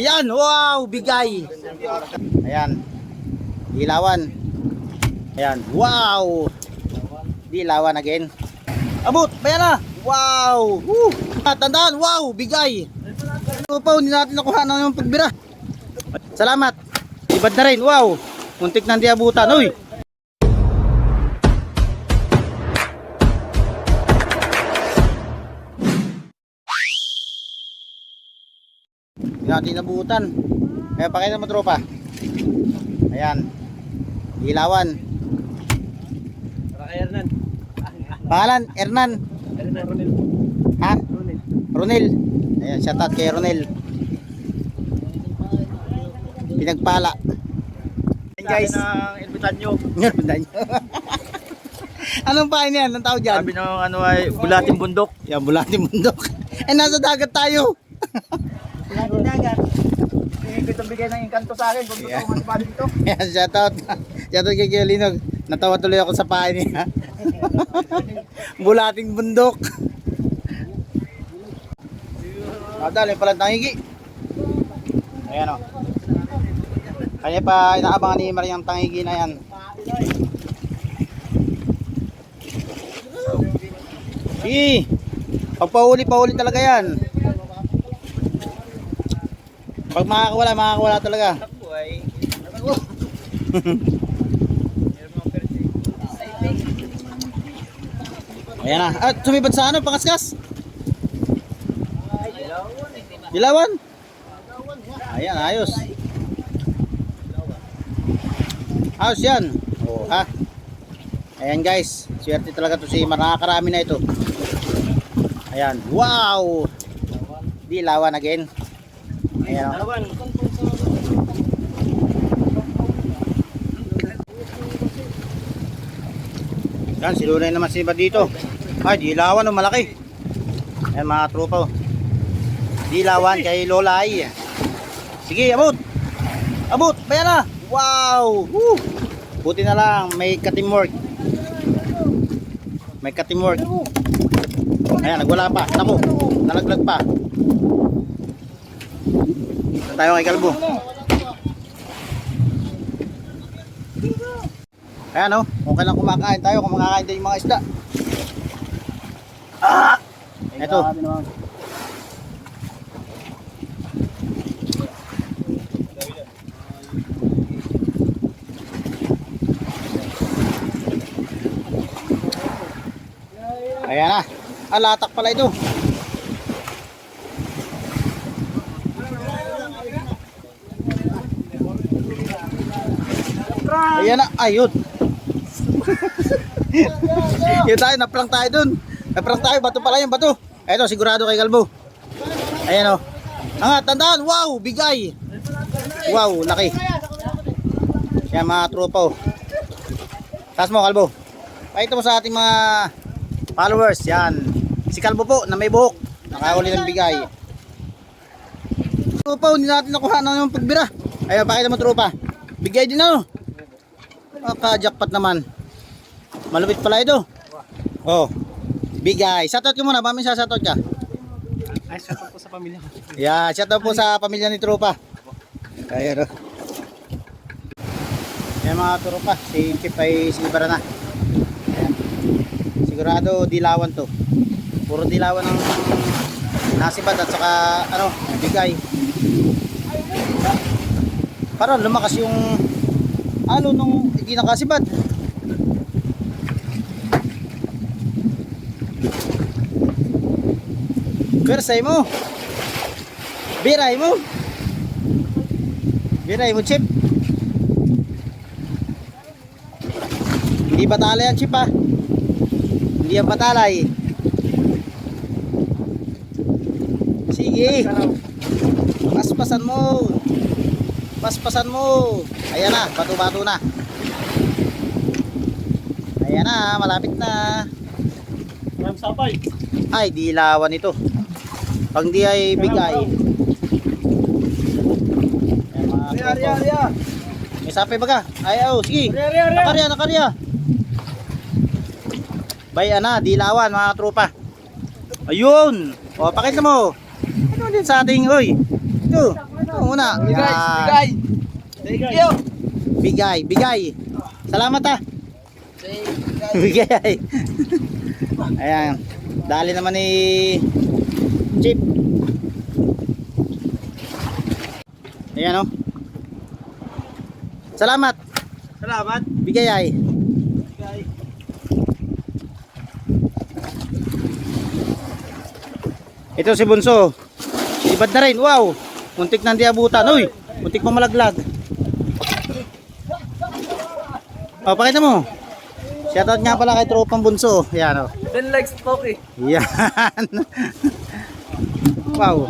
Ayan, wow, bigay. Ayan, dilawan. Ayan, wow. Dilawan again. Abot, bayan na. Wow. Woo. Tandaan, wow, bigay. Upaw, hindi natin nakuha na yung pagbira. Salamat. Ibad na rin, wow. Muntik na hindi abutan, uy. Hindi natin nabutan. Kaya pakita mo tropa. Ayan. Dilawan. Hernan. Pangalan, Hernan. Ronel. Ha? Ronel. Ayan, shoutout kay Ronel. Pinagpala. Ayan guys. Ilbitan nyo. Anong pain yan? Anong tawag dyan? Sabi nung ano ay bulating bundok. Yan, bulating bundok. Eh, nasa dagat tayo. Bulating dagat. Hindi ko bigay ng engkanto sa akin kung totoo man pa dito. Ayan, shoutout. Shoutout kay Kuya Linog. Natawa tuloy ako sa pain niya. Bulating bundok. Dali pala tangigi. Ayan o. Kanya pa inaabangan ni Marie ang tangigi na yan. Sige. Pagpahuli talaga yan. Pag makakawala talaga. Ayan na. At sumibad sa ano, pangaskas? Dilawan? Ayan, ayos. Ayos yan. Oh, ha? Ayan guys. Swerte talaga to si Marakarami na ito. Ayan. Wow! Dilawan again. Ayan. Yan, silunay naman si Iba dito. Ay, dilawan o malaki. Ayan mga tropa o. Dilawan kay Lolay. Sige, abot. Abot, bayan na. Wow. Woo. Buti na lang, may ka-teamwork. May ka-teamwork. Ayan, nagwala pa. Naku, nalaglag pa. Saan tayo kay Kalbo? Ayan o, kung kailan kumakain tayo, kung makakain tayo yung mga isda. Ito. Ayan na. Latak pala ito. Ayan na. Ayun. Yun tayo. Naprank tayo dun. Naprank tayo. Bato pala yung bato. Ito sigurado kay Kalbo. Ayan o. Angat. Tandaan. Wow. Bigay. Wow. Laki. Yan mga tropa o. Taas mo Kalbo. Pakita mo sa ating mga followers, yan. Si Kalbo po na may buhok. Nakahuli ng bigay. Tropa, hindi natin nakuha na yung pagbira. Ayun, pakita mo tropa. Bigay din na. Jackpot naman. Malupit pala ito. Oh, bigay. Shoutout ka muna, bamin shoutout ka. Ay, shoutout po sa pamilya ko. Yeah, shoutout po sa pamilya ni tropa. Ayun. Yan mga tropa, si Chip ay sinibara na. Sigurado dilawan to. Puro dilawan ng nasibad at saka ano, bigay. Para lumakas yung ano nung hindi nakasibad. Kersay mo. Biray mo. Biray mo, Chip. Hindi batala yan, Chip, ha. Hindi yan batalay. Sige. Paspasan mo. Paspasan mo. Ayan na, bato-bato na. Ayan na, malapit na. Sapay. Ay, dilawan ito. Pag di ay bigay. Ayan, may sapay baga. Ayaw, sige. Nakarya. Bayan na, dilawan mga tropa. Ayun. O, pakita mo. Ano din sa ating, oy. Ito. Una. Bigay, Yan. bigay. Thank you. Bigay, bigay. Salamat ah. Bigay. Ayan. Dali naman ni Chip. Ayan oh. Salamat. Salamat. Bigay ay. Bigay. Ito si Bunso. Ibad na rin. Wow. Muntik nang diabutan. Uy. Muntik pa malaglag. Oh, pakita mo. Shoutout nga pala kay Tropang Bunso. Yan oh. 10 likes, Poki. Yan. Wow.